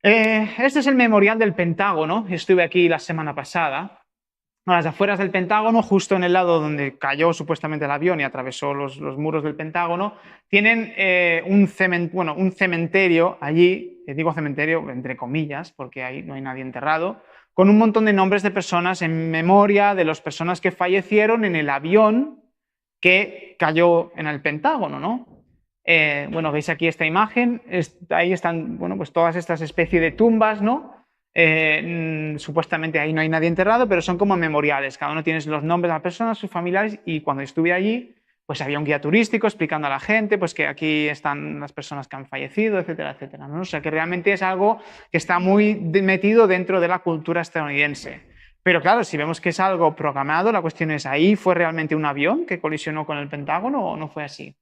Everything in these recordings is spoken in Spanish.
Este es el memorial del Pentágono. Estuve aquí la semana pasada. A las afueras del Pentágono, justo en el lado donde cayó supuestamente el avión y atravesó los muros del Pentágono, tienen un cementerio allí, digo cementerio entre comillas, porque ahí no hay nadie enterrado, con un montón de nombres de personas en memoria de las personas que fallecieron en el avión que cayó en el Pentágono, ¿no? Bueno, veis aquí esta imagen, ahí están, bueno, pues todas estas especies de tumbas, ¿no? Supuestamente ahí no hay nadie enterrado, pero son como memoriales, cada uno tiene los nombres de las personas, sus familiares, y cuando estuve allí, pues había un guía turístico explicando a la gente pues que aquí están las personas que han fallecido, etcétera, etcétera, ¿no? O sea que realmente es algo que está muy metido dentro de la cultura estadounidense. Pero claro, si vemos que es algo programado, la cuestión es, ¿ahí fue realmente un avión que colisionó con el Pentágono o no fue así?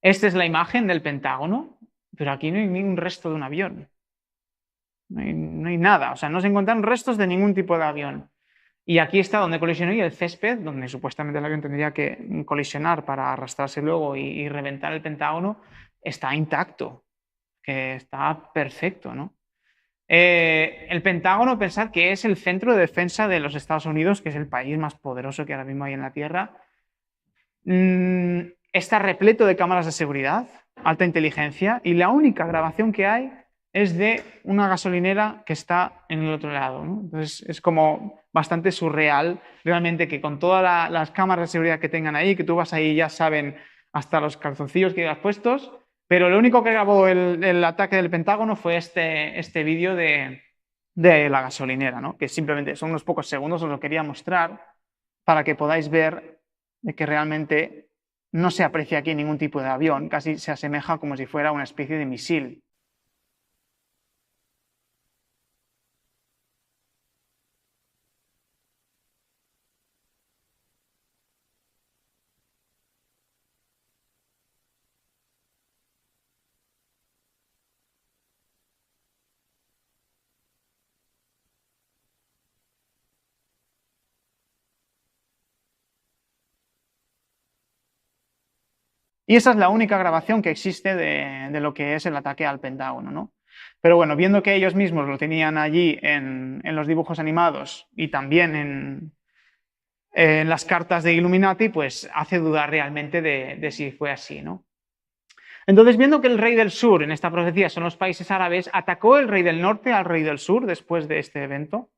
Esta es la imagen del Pentágono, pero aquí no hay ni un resto de un avión. No hay nada, o sea, no se encuentran restos de ningún tipo de avión. Y aquí está donde colisionó y el césped, donde supuestamente el avión tendría que colisionar para arrastrarse luego y reventar el Pentágono, está intacto, que está perfecto, ¿no? El Pentágono, pensad que es el centro de defensa de los Estados Unidos, que es el país más poderoso que ahora mismo hay en la Tierra. Está repleto de cámaras de seguridad, alta inteligencia, y la única grabación que hay es de una gasolinera que está en el otro lado, ¿no? Entonces es como bastante surreal realmente que con todas las cámaras de seguridad que tengan ahí, que tú vas ahí y ya saben hasta los calzoncillos que llevas puestos, pero lo único que grabó el ataque del Pentágono fue este vídeo de la gasolinera, ¿no? Que simplemente son unos pocos segundos, os lo quería mostrar para que podáis ver de que realmente no se aprecia aquí ningún tipo de avión, casi se asemeja como si fuera una especie de misil. Y esa es la única grabación que existe de lo que es el ataque al Pentágono, ¿no? Pero bueno, viendo que ellos mismos lo tenían allí en los dibujos animados y también en las cartas de Illuminati, pues hace dudar realmente de si fue así, ¿no? Entonces, viendo que el rey del sur en esta profecía son los países árabes, ¿atacó el rey del norte al rey del sur después de este evento?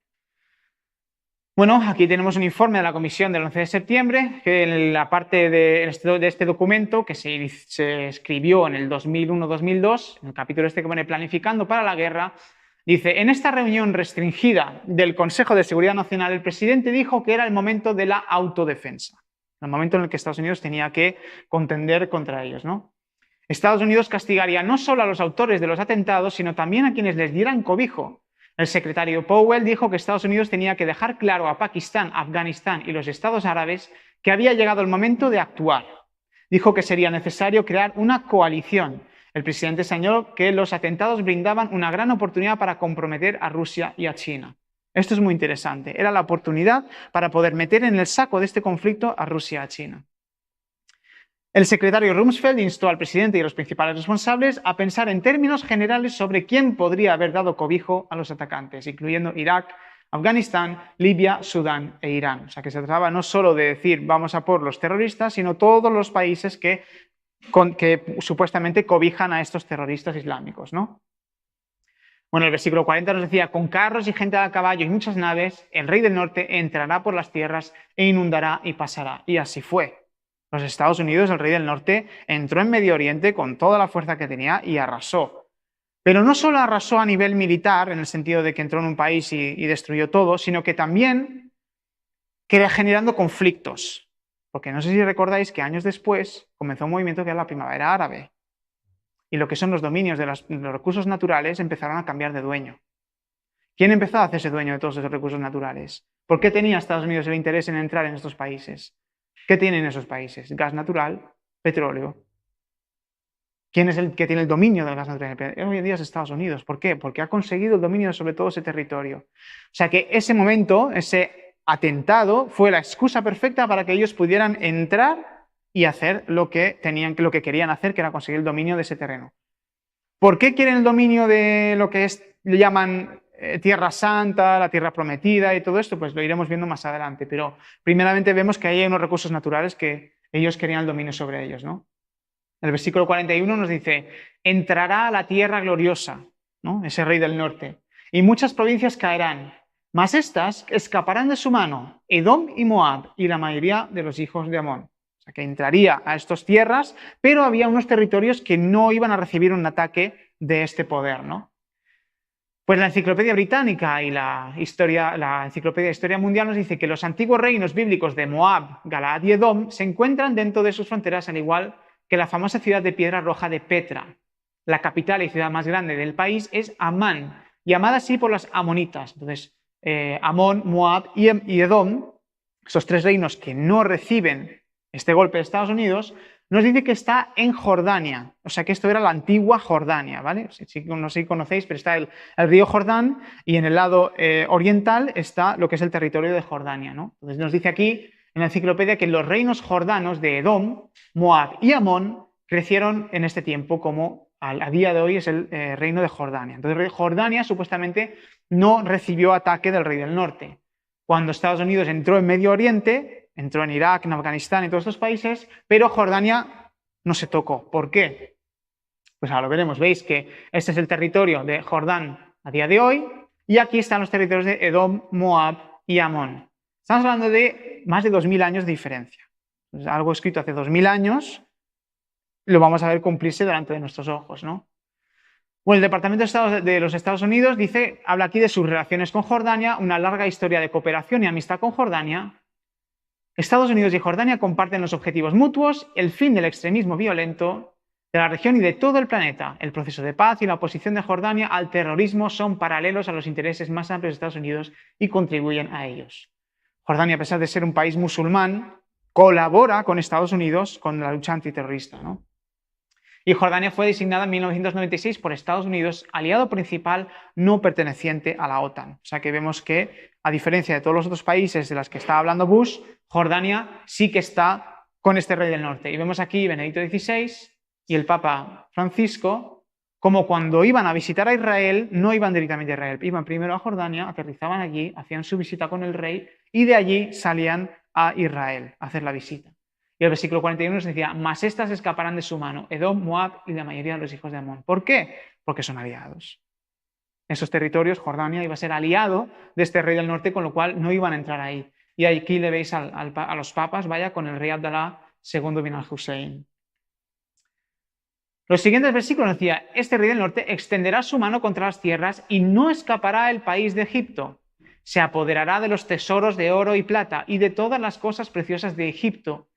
Bueno, aquí tenemos un informe de la comisión del 11 de septiembre, que en la parte de este documento, que se escribió en el 2001-2002, en el capítulo este que pone Planificando para la Guerra, dice, en esta reunión restringida del Consejo de Seguridad Nacional, el presidente dijo que era el momento de la autodefensa, el momento en el que Estados Unidos tenía que contender contra ellos, ¿no? Estados Unidos castigaría no solo a los autores de los atentados, sino también a quienes les dieran cobijo. El secretario Powell dijo que Estados Unidos tenía que dejar claro a Pakistán, Afganistán y los estados árabes que había llegado el momento de actuar. Dijo que sería necesario crear una coalición. El presidente señaló que los atentados brindaban una gran oportunidad para comprometer a Rusia y a China. Esto es muy interesante. Era la oportunidad para poder meter en el saco de este conflicto a Rusia y a China. El secretario Rumsfeld instó al presidente y a los principales responsables a pensar en términos generales sobre quién podría haber dado cobijo a los atacantes, incluyendo Irak, Afganistán, Libia, Sudán e Irán. O sea, que se trataba no solo de decir vamos a por los terroristas, sino todos los países que supuestamente cobijan a estos terroristas islámicos, ¿no? Bueno, el versículo 40 nos decía, con carros y gente a caballo y muchas naves, el rey del norte entrará por las tierras e inundará y pasará. Y así fue. Los Estados Unidos, el rey del norte, entró en Medio Oriente con toda la fuerza que tenía y arrasó. Pero no solo arrasó a nivel militar, en el sentido de que entró en un país y destruyó todo, sino que también generando conflictos. Porque no sé si recordáis que años después comenzó un movimiento que era la Primavera Árabe. Y lo que son los dominios de los recursos naturales empezaron a cambiar de dueño. ¿Quién empezó a hacerse dueño de todos esos recursos naturales? ¿Por qué tenía Estados Unidos el interés en entrar en estos países? ¿Qué tienen esos países? Gas natural, petróleo. ¿Quién es el que tiene el dominio del gas natural? Hoy en día es Estados Unidos. ¿Por qué? Porque ha conseguido el dominio sobre todo ese territorio. O sea que ese momento, ese atentado, fue la excusa perfecta para que ellos pudieran entrar y hacer lo que querían hacer, que era conseguir el dominio de ese terreno. ¿Por qué quieren el dominio de lo que le llaman Tierra Santa, la Tierra Prometida y todo esto? Pues lo iremos viendo más adelante, pero primeramente vemos que ahí hay unos recursos naturales que ellos querían el dominio sobre ellos, ¿no? El versículo 41 nos dice, entrará a la tierra gloriosa, ¿no? Ese rey del norte, y muchas provincias caerán, mas estas escaparán de su mano, Edom y Moab y la mayoría de los hijos de Amón. O sea, que entraría a estas tierras, pero había unos territorios que no iban a recibir un ataque de este poder, ¿no? Pues la Enciclopedia Británica y la Enciclopedia de Historia Mundial nos dice que los antiguos reinos bíblicos de Moab, Galaad y Edom se encuentran dentro de sus fronteras, al igual que la famosa ciudad de piedra roja de Petra. La capital y ciudad más grande del país es Amán, llamada así por los amonitas. Entonces, Amón, Moab y Edom, esos tres reinos que no reciben este golpe de Estados Unidos, nos dice que está en Jordania, o sea que esto era la antigua Jordania, ¿vale? No sé si conocéis, pero está el río Jordán y en el lado oriental está lo que es el territorio de Jordania, ¿no? Entonces nos dice aquí en la enciclopedia que los reinos jordanos de Edom, Moab y Amón crecieron en este tiempo como a día de hoy es el reino de Jordania. Entonces Jordania supuestamente no recibió ataque del rey del norte. Cuando Estados Unidos entró en Medio Oriente, entró en Irak, en Afganistán y todos estos países, pero Jordania no se tocó. ¿Por qué? Pues ahora lo veremos. Veis que este es el territorio de Jordán a día de hoy y aquí están los territorios de Edom, Moab y Amón. Estamos hablando de más de 2000 años de diferencia. Pues algo escrito hace 2000 años lo vamos a ver cumplirse delante de nuestros ojos, ¿no? Bueno, el Departamento de Estado de los Estados Unidos habla aquí de sus relaciones con Jordania, una larga historia de cooperación y amistad con Jordania. Estados Unidos y Jordania comparten los objetivos mutuos, el fin del extremismo violento de la región y de todo el planeta. El proceso de paz y la oposición de Jordania al terrorismo son paralelos a los intereses más amplios de Estados Unidos y contribuyen a ellos. Jordania, a pesar de ser un país musulmán, colabora con Estados Unidos con la lucha antiterrorista, ¿no? Y Jordania fue designada en 1996 por Estados Unidos aliado principal no perteneciente a la OTAN. O sea que vemos que, a diferencia de todos los otros países de los que está hablando Bush, Jordania sí que está con este rey del norte. Y vemos aquí Benedicto XVI y el Papa Francisco, como cuando iban a visitar a Israel, no iban directamente a Israel, iban primero a Jordania, aterrizaban allí, hacían su visita con el rey y de allí salían a Israel a hacer la visita. Y el versículo 41 nos decía, mas estas escaparán de su mano, Edom, Moab y la mayoría de los hijos de Amón. ¿Por qué? Porque son aliados. En esos territorios, Jordania iba a ser aliado de este rey del norte, con lo cual no iban a entrar ahí. Y aquí le veis a los papas, vaya, con el rey Abdalá II bin al-Hussein. Los siguientes versículos decía, este rey del norte extenderá su mano contra las tierras y no escapará el país de Egipto. Se apoderará de los tesoros de oro y plata y de todas las cosas preciosas de Egipto.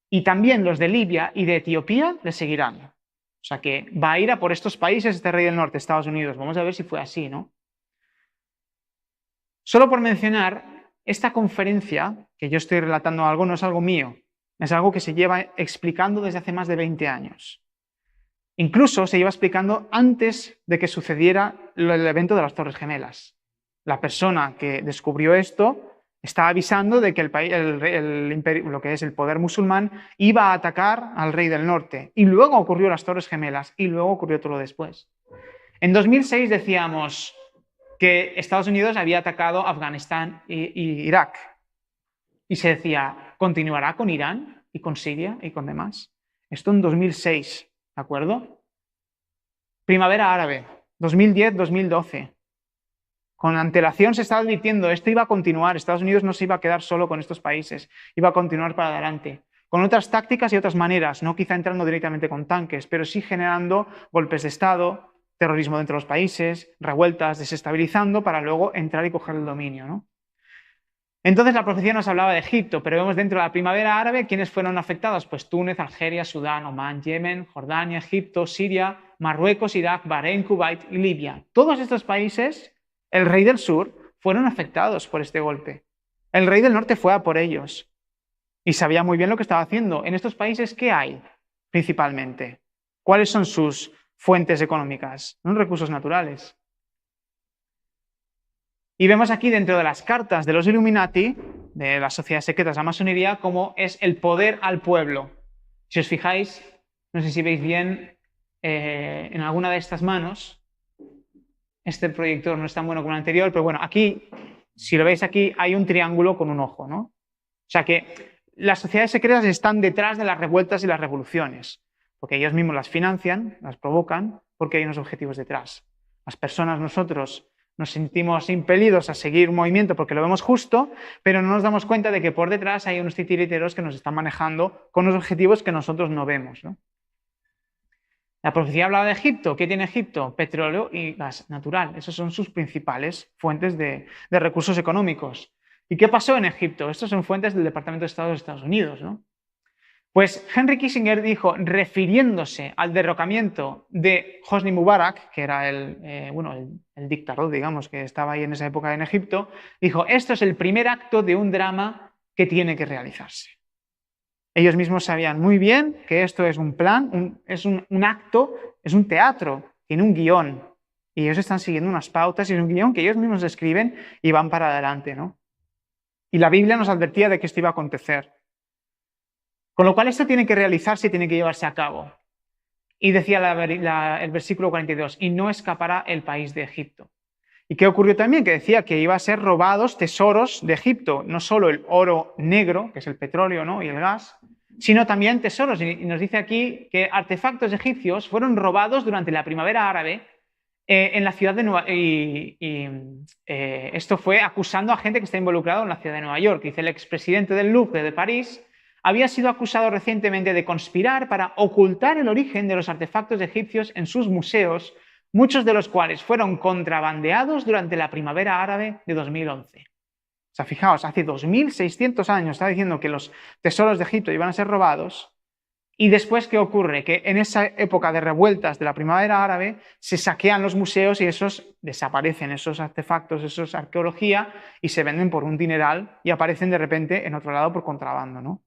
Y también los de Libia y de Etiopía le seguirán. O sea que va a ir a por estos países este rey del norte, Estados Unidos. Vamos a ver si fue así, ¿no? Solo por mencionar, esta conferencia, que yo estoy relatando algo, no es algo mío. Es algo que se lleva explicando desde hace más de 20 años. Incluso se lleva explicando antes de que sucediera el evento de las Torres Gemelas. La persona que descubrió esto está avisando de que el imperio, lo que es el poder musulmán, iba a atacar al rey del norte. Y luego ocurrió las Torres Gemelas y luego ocurrió todo lo después. En 2006 decíamos que Estados Unidos había atacado Afganistán y Irak. Y se decía, ¿continuará con Irán y con Siria y con demás? Esto en 2006, ¿de acuerdo? Primavera árabe, 2010-2012. Con antelación se estaba advirtiendo, esto iba a continuar, Estados Unidos no se iba a quedar solo con estos países, iba a continuar para adelante, con otras tácticas y otras maneras, no quizá entrando directamente con tanques, pero sí generando golpes de Estado, terrorismo dentro de los países, revueltas, desestabilizando para luego entrar y coger el dominio, ¿no? Entonces la profecía nos hablaba de Egipto, pero vemos dentro de la primavera árabe quiénes fueron afectados, pues Túnez, Argelia, Sudán, Omán, Yemen, Jordania, Egipto, Siria, Marruecos, Irak, Bahrein, Kuwait y Libia. Todos estos países, el rey del sur, fueron afectados por este golpe. El rey del norte fue a por ellos y sabía muy bien lo que estaba haciendo. En estos países, ¿qué hay principalmente? ¿Cuáles son sus fuentes económicas? Son recursos naturales. Y vemos aquí dentro de las cartas de los Illuminati, de las sociedades secretas de la masonería, cómo es el poder al pueblo. Si os fijáis, no sé si veis bien en alguna de estas manos. Este proyector no es tan bueno como el anterior, pero bueno, aquí, si lo veis aquí, hay un triángulo con un ojo, ¿no? O sea que las sociedades secretas están detrás de las revueltas y las revoluciones, porque ellos mismos las financian, las provocan, porque hay unos objetivos detrás. Las personas, nosotros, nos sentimos impelidos a seguir un movimiento porque lo vemos justo, pero no nos damos cuenta de que por detrás hay unos titiriteros que nos están manejando con unos objetivos que nosotros no vemos, ¿no? La profecía hablaba de Egipto. ¿Qué tiene Egipto? Petróleo y gas natural. Esas son sus principales fuentes de recursos económicos. ¿Y qué pasó en Egipto? Estas son fuentes del Departamento de Estado de Estados Unidos, ¿no? Pues Henry Kissinger dijo, refiriéndose al derrocamiento de Hosni Mubarak, que era el dictador, digamos, que estaba ahí en esa época en Egipto, dijo, esto es el primer acto de un drama que tiene que realizarse. Ellos mismos sabían muy bien que esto es un plan, es un acto, es un teatro, tiene un guión. Y ellos están siguiendo unas pautas y es un guión que ellos mismos escriben y van para adelante, ¿no? Y la Biblia nos advertía de que esto iba a acontecer. Con lo cual esto tiene que realizarse y tiene que llevarse a cabo. Y decía el versículo 42, y no escapará el país de Egipto. ¿Y qué ocurrió también? Que decía que iba a ser robados tesoros de Egipto, no solo el oro negro, que es el petróleo, ¿no? Y el gas, sino también tesoros. Y nos dice aquí que artefactos egipcios fueron robados durante la primavera árabe en la ciudad de Nueva York. Esto fue acusando a gente que está involucrada en la ciudad de Nueva York. Dice el expresidente del Louvre de París había sido acusado recientemente de conspirar para ocultar el origen de los artefactos egipcios en sus museos, muchos de los cuales fueron contrabandeados durante la primavera árabe de 2011. O sea, fijaos, hace 2600 años está diciendo que los tesoros de Egipto iban a ser robados. Y después, ¿qué ocurre? Que en esa época de revueltas de la primavera árabe se saquean los museos y desaparecen esos artefactos, esos arqueología, y se venden por un dineral y aparecen de repente en otro lado por contrabando, ¿no?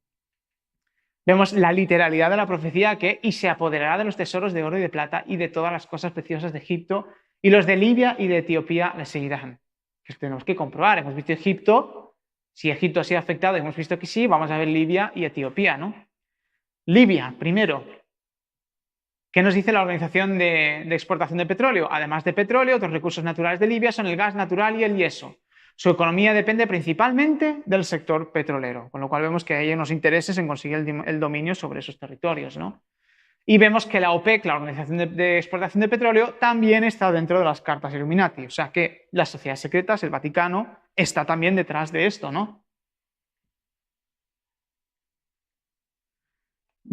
Vemos la literalidad de la profecía que y se apoderará de los tesoros de oro y de plata y de todas las cosas preciosas de Egipto, y los de Libia y de Etiopía le seguirán. Que tenemos que comprobar. Hemos visto Egipto, si Egipto ha sido afectado, hemos visto que sí, vamos a ver Libia y Etiopía, ¿no? Libia, primero. ¿Qué nos dice la Organización de Exportación de Petróleo? Además de petróleo, otros recursos naturales de Libia son el gas natural y el yeso. Su economía depende principalmente del sector petrolero, con lo cual vemos que hay unos intereses en conseguir el dominio sobre esos territorios, ¿no? Y vemos que la OPEC, la Organización de Exportación de Petróleo, también está dentro de las cartas Illuminati. O sea que las sociedades secretas, el Vaticano, está también detrás de esto, ¿no?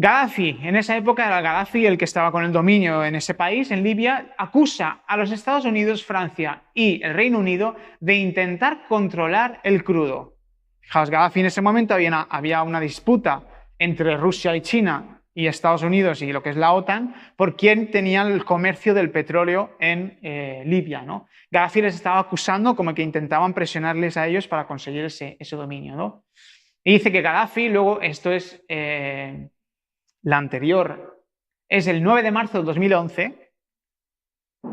Gaddafi, en esa época era Gaddafi el que estaba con el dominio en ese país, en Libia, acusa a los Estados Unidos, Francia y el Reino Unido de intentar controlar el crudo. Fijaos, Gaddafi en ese momento había una disputa entre Rusia y China y Estados Unidos y lo que es la OTAN por quién tenía el comercio del petróleo en Libia, ¿no? Gaddafi les estaba acusando como que intentaban presionarles a ellos para conseguir ese dominio, ¿no? Y dice que Gaddafi, luego esto es... la anterior es el 9 de marzo de 2011.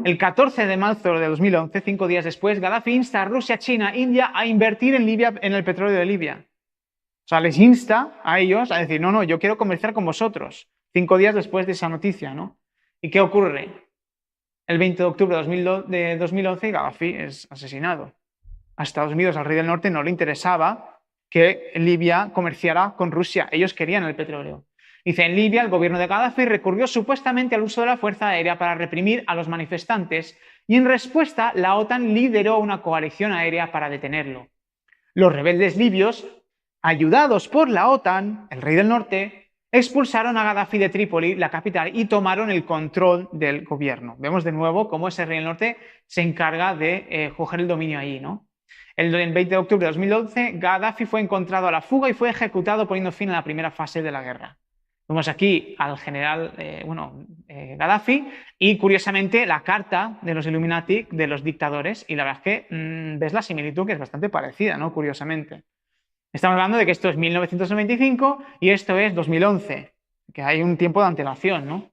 El 14 de marzo de 2011, 5 días después, Gaddafi insta a Rusia, China, India a invertir en Libia, en el petróleo de Libia. O sea, les insta a ellos a decir, no, yo quiero comerciar con vosotros. 5 días después de esa noticia, ¿no? ¿Y qué ocurre? El 20 de octubre de 2011, Gaddafi es asesinado. A Estados Unidos, al rey del norte, no le interesaba que Libia comerciara con Rusia. Ellos querían el petróleo. Dice, en Libia el gobierno de Gaddafi recurrió supuestamente al uso de la fuerza aérea para reprimir a los manifestantes y en respuesta la OTAN lideró una coalición aérea para detenerlo. Los rebeldes libios, ayudados por la OTAN, el rey del norte, expulsaron a Gaddafi de Trípoli, la capital, y tomaron el control del gobierno. Vemos de nuevo cómo ese rey del norte se encarga de coger el dominio allí, ¿no? El 20 de octubre de 2011, Gaddafi fue encontrado a la fuga y fue ejecutado poniendo fin a la primera fase de la guerra. Vemos aquí al general Gaddafi y, curiosamente, la carta de los Illuminati, de los dictadores, y la verdad es que ves la similitud que es bastante parecida, ¿no? Curiosamente. Estamos hablando de que esto es 1995 y esto es 2011, que hay un tiempo de antelación, ¿no?